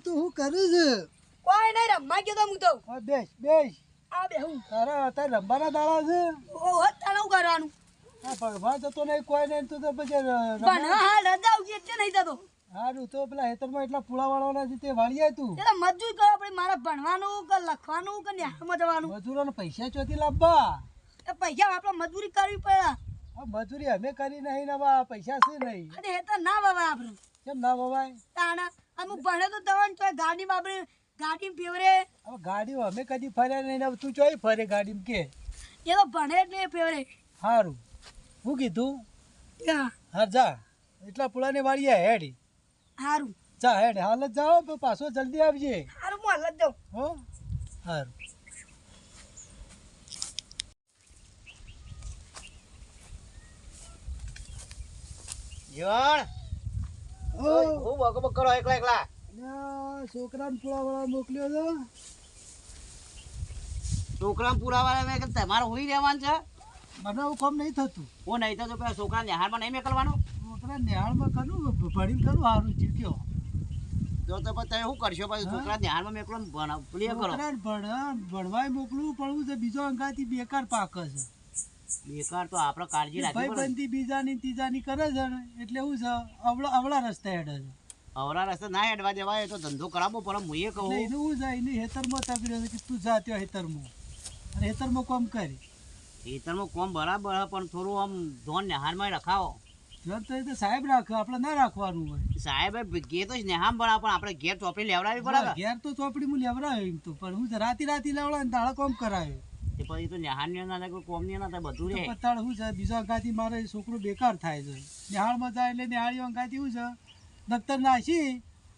તું શું કરું છે? કોઈ નહીં રમવા ગયો તો હું તો. બેસ બેસ. આ બે હું તારા અત્યારે રમવાના દાડા છે. ઓહો તારું કરવાનું આ ભગવાન જતો નહીં કોઈ નહીં તું તો પછી પણ હા રજા આવશે એટલે નહીં જતો. હારું તો પેલા હેતરમાં એટલા પુળા વાળવાના છે તે વાળીએ તું. એટલે મજૂર કરો આપણે મારે ભણવાનું કે લખવાનું કે ન્યામાં જવાનું. મજૂરોને પૈસા ચોથી લાવવા. એ પૈસા આપણે મજૂરી કરવી પડે. આ મજૂરી અમે કરી નહીં ને પૈસા છે નહીં. અને એ તો ના વવાય આપણે. કેમ ના વવાય? તાણા અમુક ભણે તો તવન તો ગાડીમાં આપણે ગાડી ફેવરે. હવે ગાડીઓ અમે કદી ફર્યા નહીં ને તું ચોઈ ફરે ગાડીમાં કે? એ તો ભણે એટલે એ ફેવરે. સારું શું કીધું? હા હા જા એટલા પુળાને વાળીએ હેડી. સારું જા હેડ હાલ જ જાઓ પાછો જલ્દી આવજે. સારું હું હાલ જ જાઉં. હો સારું. જીવણ હું બકબક કરો એકલા એકલા. છોકરાને પુળા વાળા મોકલ્યો તો. છોકરાને પુરાવા મેં તમારે હોઈ રહેવાનું છે. મને આવું કામ નહીં થતું. હું નહીં થતો પેલા છોકરા નિહાળમાં નહીં મેકલવાનું. છોકરા નિહાળમાં કરું ભણીને કરું સારું જીત્યો. જો તો પછી તમે શું કરશો પછી છોકરા નિહાળમાં મેકલો પ્લે કરો. ભણવાય મોકલું પડવું છે બીજો અંગાથી બેકાર પાક છે. બેકાર તો આપણે કાળજી રાખવી પડે. ભાઈબંધી બીજાની ત્રીજાની કરે છે ને એટલે શું છે અવળા રસ્તે હેડે છે. અવરા રસ્તે ના હેડવા દેવાય એ તો ધંધો કરાવવો પડે. હું એ કહું એનું શું છે એને હેતરમાં તગડ્યો છે કે તું જા ત્યાં હેતરમાં અને હેતરમાં કામ કરી. ખેતરમાં કોમ બરાબર પણ થોડું આમ ધોન નિહાળમાં રખાવો. જો તો એ તો સાહેબ રાખે આપણે ના રાખવાનું હોય. સાહેબ ઘેર તો નેહામ ભણા પણ આપણે ઘેર ચોપડી લેવડાવી પડે. ઘેર તો ચોપડી હું લેવડાવ્યો એમ તો પણ હું રાતી લેવડાવે ને દાડા કામ કરાયો. એ પછી તો નિહાળ ના થાય કોઈ કોમ ની ના થાય બધું રે. પતાળ શું છે બીજો અંગાથી મારે છોકરો બેકાર થાય છે. નિહાળમાં જાય એટલે નિહાળી અંગાથી શું છે દફતર નાસી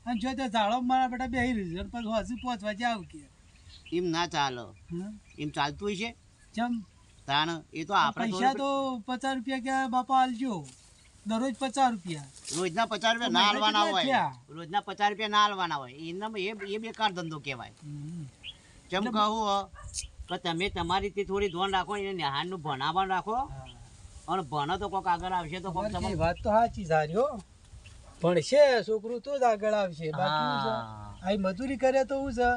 અને જો ત્યાં ઝાડો મારા બેટા બેસી રહ્યું છે પછી હજુ પહોંચવા જાવ કે એમ ના ચાલો. એમ ચાલતું છે જેમ તાણ એ તો આપણે પૈસા તો 50 રૂપિયા કે બાપા આલજો દરરોજ 50 રૂપિયા. રોજના 50 રૂપિયા ના હાલવાના હોય. રોજના 50 રૂપિયા ના હાલવાના હોય એ બેકાર ધંધો કહેવાય. જેમ કહું કે તમે તમારી રીતે થોડી ધોન રાખો એને નિહાળનું ભણાવવાનું રાખો અને ભણો તો કોઈક આગળ આવશે તો કોઈક તમારી વાત તો સાચી સારી હો. ભણશે છોકરું તો જ આગળ આવશે. બાકી આ મજૂરી કરે તો શું છે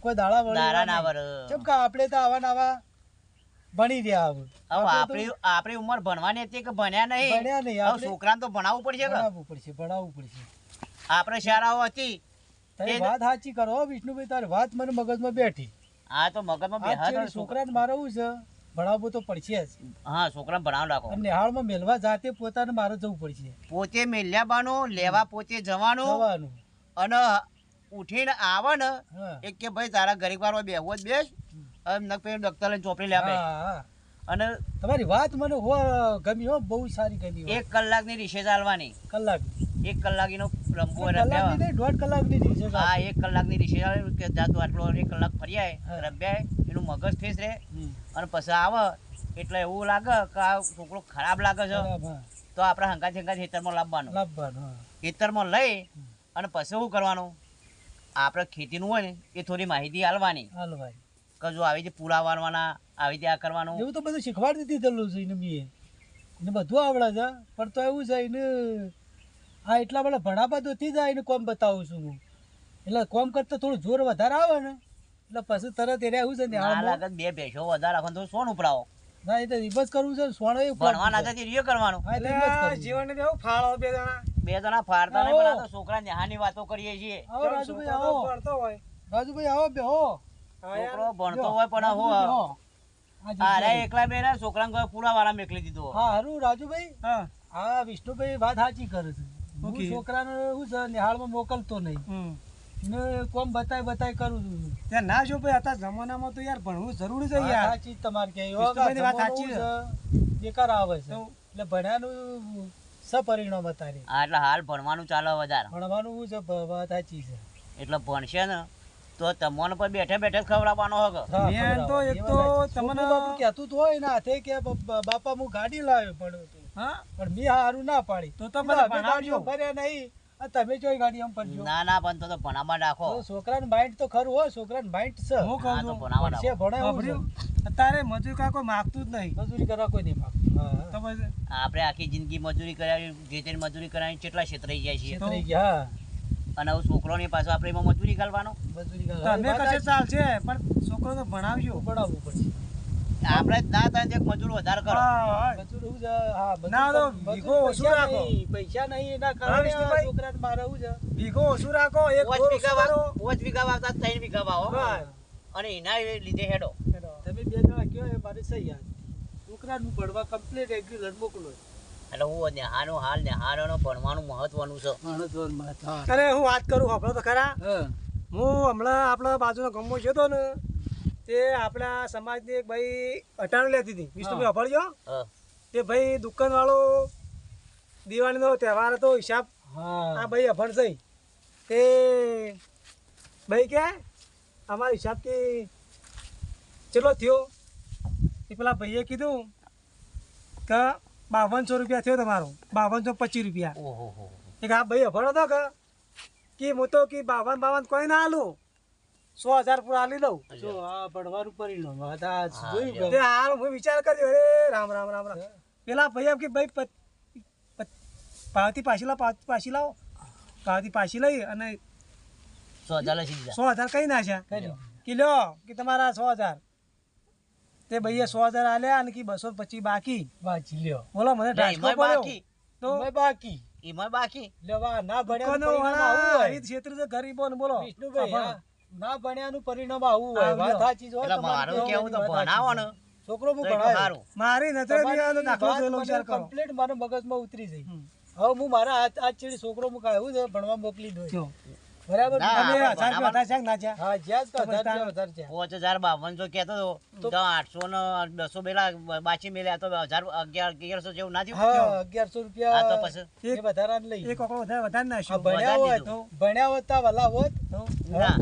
કોઈ દાડા વળે. કેમ કે આપણે તો આવા નવા ભણી રહ્યા હવે આપણી ઉંમર ભણવાની હતી કે ભણ્યા નહીં. છોકરાને તો ભણાવવું પડશે. ભણાવવું પડશે. આપણે શાળાઓ હતી. વાત સાચી કરો વિષ્ણુભાઈ તારી વાત મને મગજમાં બેઠી. હા તો મગજમાં બેઠા છોકરાને મારે શું છે ભણાવવું તો પડશે જ. હા છોકરાને ભણાવ રાખો. નિહાળમાં મેલવા જાતે પોતાને મારે જવું પડશે. પોતે મેલ્યાબાનું લેવા પોતે જવાનું અને ઉઠીને આવે ને એક કે ભાઈ તારા ગરીબ વાળો બેહવો જ બેસ દફતર લઈને ચોપડી લે. અને તમારી વાત મને ગમી હો બહુ સારી ગમી. 1 કલાકની રિસેસ આલવાની. કલાક 1 કલાક એનો રમવો. 1.5 કલાકની રિસેસ. હા 1 કલાકની રિસેસ આવે કે જાતું આટલો 1 કલાક ફર્યા રમ્યા એનું મગજ ફ્રેશ રહે અને પછી આવે એટલે એવું લાગે કે આ છોકરો ખરાબ લાગે છે તો આપણે હંકાત ખેતરમાં લાવવાનું. ખેતરમાં લઈ અને પછી શું કરવાનું આપણે ખેતીનું હોય ને એ થોડી માહિતી આલવાની કે જો આવી રીતે પૂરા વાળવાના આવી રીતે આ કરવાનું. એવું તો બધું શીખવાડી દીધેલું છે એને એને બધું આવડે છે પણ તો એવું છે એને આ એટલા બધા ભણાવવા દોથી જાય એને કોમ બતાવું છું હું. એટલે કોમ કરતા થોડું જોર વધારે આવે ને એટલે પછી તરત એને એવું છે ને લાગે 2 ભેંસો વધારે રાખવાનું તો સોન ઉપડાવો. ના એ તો રિવર્સ કરવું છે સોનો એ ભણવાના છે રીયો કરવાનું. જીવન ને ફાળો બે જણા ફાળતા નહીં પણ આ તો છોકરા ન્યાની વાતો કરીએ છીએ. રાજુભાઈ આવો. રાજુભાઈ આવો બેહો. છોકરો ભણતો હોય પણ હો અરે એકલા બેના છોકરાને પૂરા વાળા મેકલી દીધો. હા હારું રાજુભાઈ. હા વિષ્ણુભાઈ વાત સાચી કરે છે. હું છોકરાને શું છે નિહાળમાં મોકલતો નહીં ને કોમ બતાય કરું છું. ત્યાં ના જો ભાઈ અત્યારે જમાનામાં તો યાર ભણવું જરૂરી છે યાર. સાચી તમારે કે વાત સાચી છે. બેકાર આવે છે એટલે ભણ્યાનું સપરિણામ અત્યારે. એટલે હાલ ભણવાનું ચાલે વધારે. ભણવાનું છે વાત સાચી છે. એટલે ભણશે ને તો તમને પર બેઠે ખવડાવવાનો હક. મેં તો એક તો તમને બાપુ કહેતું તો હોય ને હાથે કે બાપા હું ગાડી લાવ્યો પડ્યો તો પણ મેં હારું ના પાડી તો ભણાવજો ફર્યા નહીં. તમે જોઈ ગાડી આમ પડજો. ના પણ તો ભણાવવા રાખો. છોકરાનું માઇન્ડ તો ખરું હોય. છોકરાનું માઇન્ડ છે. હું કહું છું ભણાવવું. અત્યારે મજૂરી કા કોઈ માંગતું જ નહીં. મજૂરી કરવા કોઈ નહીં માંગતું. આપણે આખી જિંદગી મજૂરી કરાવી જે મજૂરી કરાવી કેટલા ક્ષેત્રે જાય છે. અને હવે છોકરોની પાછો આપણે એમાં મજૂરી કરવાનો. તમે કશે ચાલશે પણ છોકરો તો ભણાવજો. ભણાવવું પડશે. આપણે જ ના થાય તો એક મજૂર વધારે કરો. મજૂર હું છે, હા, ના તો ભીગો ઓછું રાખો. પૈસા નહીં એના કારણે આ છોકરાને મારે હું છે, ભીગો ઓછું રાખો. એક 5 વીઘા વાવતા 3 વીઘા વાવો અને એના લીધે હેડો. તમે 2 જણા કયો એ મારે સહી યાર. છોકરાનું ભણવા કમ્પ્લીટ રેગ્યુલર મોકલો. એટલે હું નેહાનો ભણવાનું મહત્વનું છે. અરે હું વાત કરું આપણો તો ખરા. હું હમણાં આપણા બાજુનો ગામમાં જતો ને તે આપણા સમાજની એક ભાઈ અટાણું લેતી હતી. વિષ્ણુભાઈ અભળજો. તે ભાઈ દુકાન વાળો દિવાળીનો તહેવાર હતો હિસાબ આ ભાઈ અભણ થઈ તે ભાઈ કે અમારા હિસાબથી ચેટલો થયો એ પેલા ભાઈએ કીધું કે 5200 રૂપિયા થયો તમારો. 5225 રૂપિયા. એક આ ભાઈ અભણ હતો કે હું તો કે 52 કોઈ ના આલું 100,000 પૂરા આલી દઉં. જો આ ભણવાનું પરિણામ હાલ હું વિચાર કર્યો. અરે રામ રામ રામ રામ. પેલા ભાઈ એમ કે ભાઈ પાવતી પાછી લાવો. પાવતી પાછી લઈ અને 100,000 કઈ નાખ્યા કે લ્યો કે તમારા 100,000. તે ભાઈએ 100,000 આલ્યા અને કે 225 બાકી લ્યો. બોલો મને ઢાંચકો પડ્યો તો બાકી એમાં બાકી લેવા ના ભણ્યા ક્ષેત્ર છે ગરીબો ને. બોલો વિષ્ણુભાઈ ના ભણ્યાનું પરિણામ આવું હોય. વાત સાચી છે. મારું કેવું તો ભણાવો ને છોકરો હું ભણાવું. મારી નજરે દાખલો જોયેલો વિચાર કરો. કમ્પ્લીટ મારા મગજમાં ઉતરી જઈ. હવે હું મારા આજ ચેડી છોકરો હું કાયું છે ભણવા મોકલી દઉં. બરાબર. તમે 1000 રૂપિયા છે ના છે? હા જ્યાં 1000 છે. 5052 કહેતો તો 800 ને 200 બેલા બાચી મેલ્યા તો 1100 જેવું ના થયું. હા 1100 રૂપિયા. આ તો પછી એ વધારાને લઈ એક ઓકળો વધારે નાખ્યો. ભણ્યા હોત તો વલા હોત. ના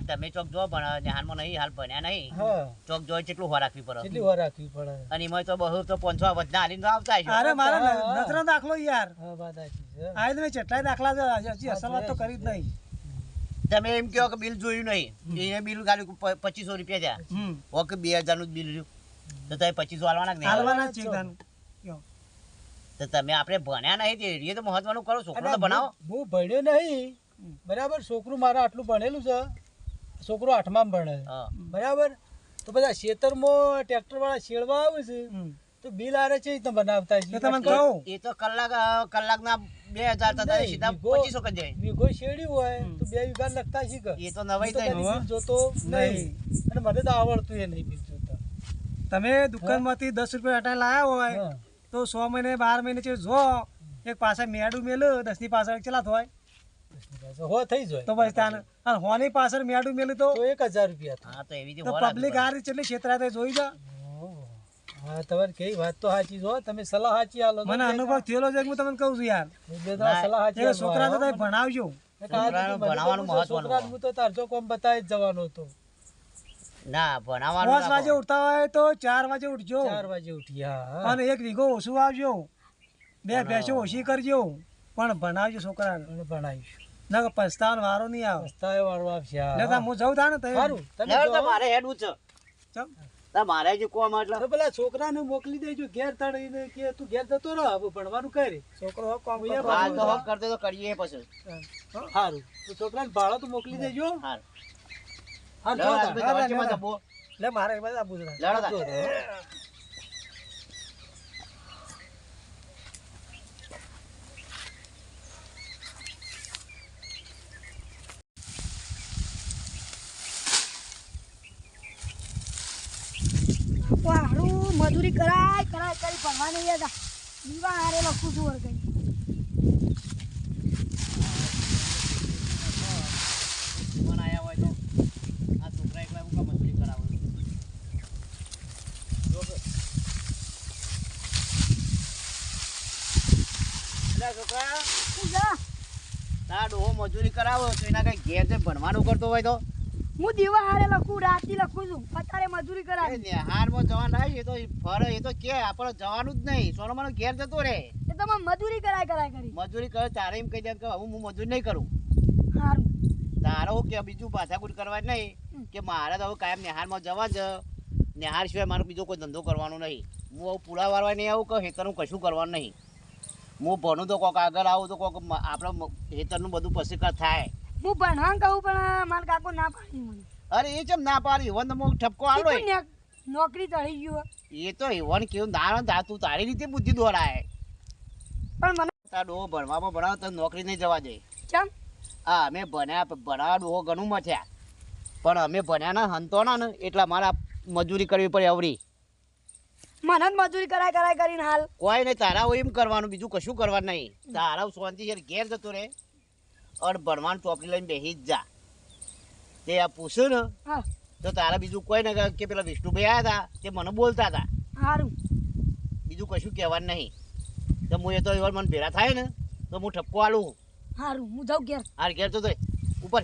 તમે ચોક જો હાલમાં નહીં હાલ ભણ્યા નહીં. ચોક જો કેટલું હો રાખવી પડે. અને એમાં તો બહુ તો 500 વધના હાલીને આવતા હશે. અરે મારા નજરનો દાખલો યાર. હા વાત સાચી છે. આ તમે જેટલાય દાખલા છે હજી અસલ વાત તો કરી જ નહીં. તમે એમ કહો કે બિલ જોયું નહીં. એ બિલ ખાલી 2500 રૂપિયા થયા. ઓકે 2000 નું બિલ રહ્યું તો તમે 2500 હાલવાના કે હાલવાના છે. તો તમે આપણે ભણ્યા નહીં એ તો મહત્વનું કરો. છોકરો તો ભણાવો. હું ભણ્યો નહીં બરાબર. છોકરું મારે આટલું ભણેલું છે. છોકરો 8માં ભણે બરાબર. તો બધા ખેતરમાં ટ્રેક્ટર વાળા શેડવા આવે છે તો બિલ આરે છે તો બનાવતા એ તો કલાકના 2000 થતા સીધા 2500 કરી જાય. વીઘો શેડ્યું હોય તો 2 વીઘા લખતા શીખે. એ તો નવાઈ થાય જોતો નહીં અને મને તો આવડતું એ નહીં બિલ જોતા. તમે દુકાનમાંથી 10 રૂપિયા હટાઈ લાયા હોય તો 100 મહિને 12 મહિને છે જો એક પાછા મેડું મેલ 10 ની પાછળ ચલા થાય હો થઈ જાય તો બસ તાને અને હોની પાછળ મેડું મેલું તો 1000 રૂપિયા. હા તો એવી તો પબ્લિક આ રીતે કેટલી ક્ષેત્રાતે જોઈ જા. હા તમારી કઈ વાત તો સાચી જો. તમે સલાહ સાચી આલો. મને અનુભવ થયેલો છે હું તમને કહું છું યાર. સલાહ સાચી. છોકરાને તમે ભણાવજો. ભણાવવાનું મહત્વનું. હું તો તારજો કોમ બતાવી જ જવાનો હતો. ના ભણાવવાનું 5 વાગે ઉઠતા હોય તો 4 વાગે ઉઠજો. 4 વાગે ઉઠ્યા અને એક વીઘો ઓછું આવજો. 2 ભેંસો ઓછી કરજો પણ ભણાવજો છોકરાને. ભણાવીશું ના પસ્તાવાનો વારો નહીં આવે. પસ્તાવે વારો આવશે. એટલે હું જઉં તા ને સારું. મારે હેડવું છે. મારે જે કોમ એટલે પેલા છોકરાને મોકલી દેજો ઘેર તળીને કે તું ઘેર જતો રહો ભણવાનું કરે. છોકરો કામ કરતો તો કરીએ પછી. સારું તો છોકરાને ભાડો તો મોકલી દેજો. લે મારે હારું મજૂરી કરાય કરી ભણવાની યાદ દીવા હારે લખું છું વર્ગ આયા હોય તો આ છોકરા એકલા હું મજૂરી કરાવું. છોકરા ના ડોહો મજૂરી કરાવો તો એના કઈ ઘેર છે ભણવાનું કરતો હોય તો હું દીવા હારે લખું રાતી લખું છું. અત્યારે મજૂરી કરાય નેહારમાં જવાનું થાય એ તો ફરે એ તો કે આપણે જવાનું જ નહીં. સોનમાનો ઘેર જતો રે એ તો મજૂરી કરાય કરી મજૂરી કરે તારે એમ કહી દે કે હું મજૂરી નહીં કરું. સારું તારો કે બીજું પાછાકૂટ કરવા નહીં કે મારે તો હવે કાયમ નેહારમાં જવા જ. નેહાર સિવાય મારો બીજો કોઈ ધંધો કરવાનો નહીં. હું હવે પૂરા વારવા નહીં આવું કે હેતરનું કશું કરવાનું નહીં. હું ભણું તો કોક આગળ આવું તો કોક આપણે ખેતરનું બધું પછી થાય. હું ભણવા કહું પણ મારા કાકો ના પાડી મને. અરે એ ચમ ના પાડી ઈવન તો હું ઠપકો આલો કીધું ને નોકરી ચડી ગયો. એ તો ઈવન કેવું ના તું તારી રીતે બુદ્ધિ દોરાય. પણ મને તાર ડોહો ભણવામાં ભણાવ તો નોકરી નહીં જવા દે. ચમ હા અમે ભણાવા ડોહો ઘણું મથ્યા પણ અમે ભણ્યા ના હંતો ના ને એટલા મારા મજૂરી કરવી પડે અવરી. મને જ મજૂરી કરાય કરીને હાલ કોઈ નહીં તારા એમ કરવાનું બીજું કશું કરવાનું નહીં. તારા શાંતિ છે ઘેર જતો રે અને ભણવાનું ચોપડી લઈને બેસી જ જા. તે આ પૂછ્યું ને હા તો તારા બીજું કોઈ ને કે પેલા વિષ્ણુભાઈ આવ્યા હતા તે મને બોલતા હતા. સારું બીજું કશું કહેવાનું નહીં. તો હું એ તો એવા મને ભેળા થાય ને તો હું ઠપકો આલું. સારું હું જાઉં ઘેર. હાર ઘેર તો ઉપર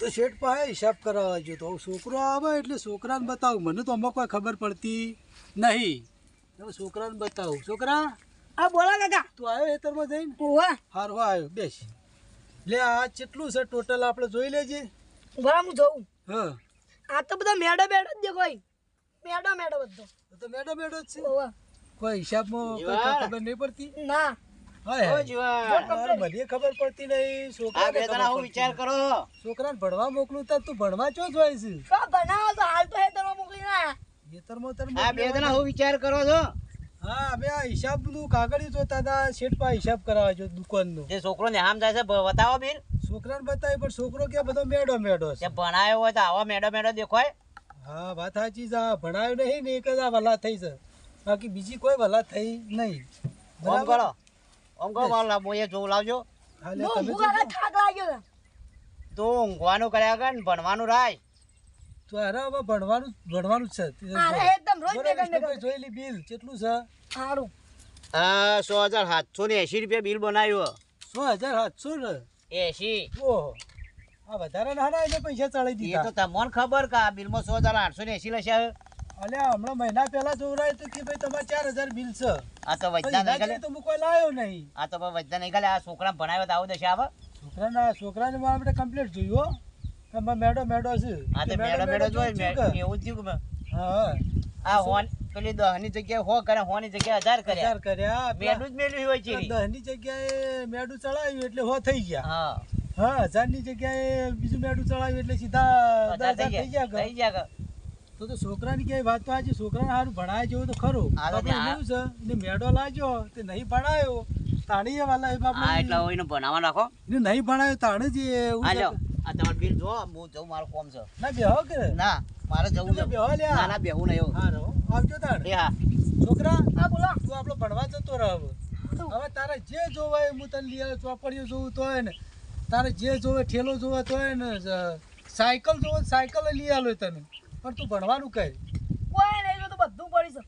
તો શેઠ પાસે હિસાબ કરાવવા જો તો છોકરો આવે એટલે છોકરાને બતાવું. મને તો આમાં કોઈ ખબર પડતી નહીં. હવે છોકરાને બતાવું. છોકરા હા બોલો કાકા. તું આવ્યો ખેતરમાં જઈને? ઓવા હારો આવ્યો બેસ. લે આ કેટલું છે ટોટલ આપણે જોઈ લેજે. બરાબર હું જોઉં. હા આ તો બધો મેડો જ દેખાય. મેડો બધો. તો મેડો જ છે. ઓવા કોઈ હિસાબમાં કોઈ ખબર નહીં પડતી. ના મને ખબર પડતી નહીં. છોકરાને વિચાર કરો. છોકરાને ભણવા મોકલું તો તું ભણવા ચો જોઈ છે? તો બનાવો તો હાલ તો હેતરમાં મોકલી ના. આ બે જણા હું વિચાર કરો છો? હા અમે આ હિસાબનું કાગળિયું જોતા હતા. શેઠ પાસે હિસાબ કરાવવા જો દુકાનનો. જે છોકરો ને આમ જાય છે બતાવો બિલ. છોકરાને બતાવી પણ છોકરો ક્યાં બધો મેડો છે. ભણાયો હોય તો આવા મેડો દેખાય. હા વાત સાચી છે. આ ભણાયું નહીં ને એક જ આ વલા થઈ છે. બાકી બીજી કોઈ વલા થઈ નહીં. ઓમ કરો ઓમ કરો મારા મોએ જોવું લાવજો. હા લે હું તમે મારા થાક લાગ્યો છે. તો ઊંઘવાનું કર્યા કર ને ભણવાનું રાય. તો અરે હવે ભણવાનું જ છે. અરે એકદમ રોજ બરાબર, ભેગા વિષ્ણુભાઈ જોઈ લી બિલ કેટલું છે? સારું 100,780 રૂપિયા બિલ બનાવ્યું. 100,700 ને? 80. ઓહો આ વધારે ના ના એને પૈસા ચડાવી એ દીધા. તો તમને ખબર કે આ બિલમાં 100,880 લશે. અલ્યા હમણાં મહિના પહેલા જોવરાય તો કે ભાઈ તમારે 4,000 બિલ છે. આ તો પછી વજ્જા એના નહીં જેવી તો હું કોઈ લાયો નહીં. આ તો વજ્જા નહીં ખાલે આ છોકરા ભણાવ્યો તો આવું દશે આવે. છોકરાને મારા માટે કમ્પ્લીટ જોયું હો. મેડો છે. આ તો મેડો જોઈ એવું થયું કે હા આ હોન પેલી 10 ની જગ્યાએ 100 કરે 100 ની જગ્યાએ 1000 કર્યા. 1000 કર્યા. મેડું જ મેલ્યું હોય છે. 10 ની જગ્યાએ મેડું ચડાવ્યું એટલે 100 થઈ ગયા. હા હા 1000 ની જગ્યાએ બીજું મેડું ચડાવ્યું એટલે સીધા 10,000 થઈ ગયા. થઈ ગયા. તો છોકરાની ક્યાંય વાત તો આજે છોકરાને સારું ભણાય જેવું તો ખરું. હા, તો આપણે ત્યાં- એવું છે એને મેડો લાગ્યો તે નહીં ભણાયો તાણી એ વાલા એ આ બાપા એટલે હોઈને ભણાવવા નાખો. એને નહીં ભણાયો તાણે જ એવું આ છે. લ્યો આ તમારું બિલ જો હું જઉં મારું કોમ છે. ના બેહો કે ના મારે જવું છે. બેહો લ્યા. ના ના બેહું નહીં એવું. હારો આવજો તાણ. એ હા છોકરા હા બોલો. તું આપણો ભણવા જતો રહે હવે. હવે તારે જે જોવાય હું તને લઈ આવે. ચોપડીઓ જોવું તો હોય ને તારે જે જોવે ઠેલો જોવે તો હોય ને સાયકલ જોવે સાયકલ લઈ આલો તને. પણ તું ભણવાનું કહે કોઈ નહીં તો બધું પડી છે.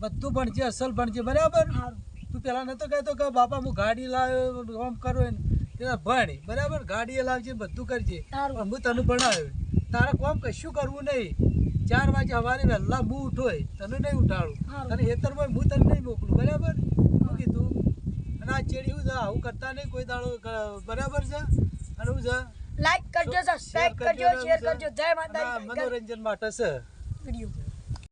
બધું ભણજે અસલ ભણજે બરાબર. સારું તું પેલા નતો કહેતો કે બાપા હું ગાડી લાવ્યો આમ કરો ને પેલા ભણ બરાબર. ગાડી એ લાવજે બધું કરજે સારું. પણ હું તને ભણાવ્યો. તારે કોમ કશું કરવું નહીં. 4 વાગે સવારે વહેલા હું ઉઠોય તને નહીં ઉઠાડું. સારું. અને ખેતરમાં હું તને નહીં મોકલું બરાબર. શું કીધું? અને આ ચેડી હું છે આવું કરતા નહીં કોઈ દાડો બરાબર છે. અને હું છે લાઈક કરજો સબસ્ક્રાઇબ કરજો શેર કરજો. જય માતાજી. મનોરંજન માટે છે વિડિયો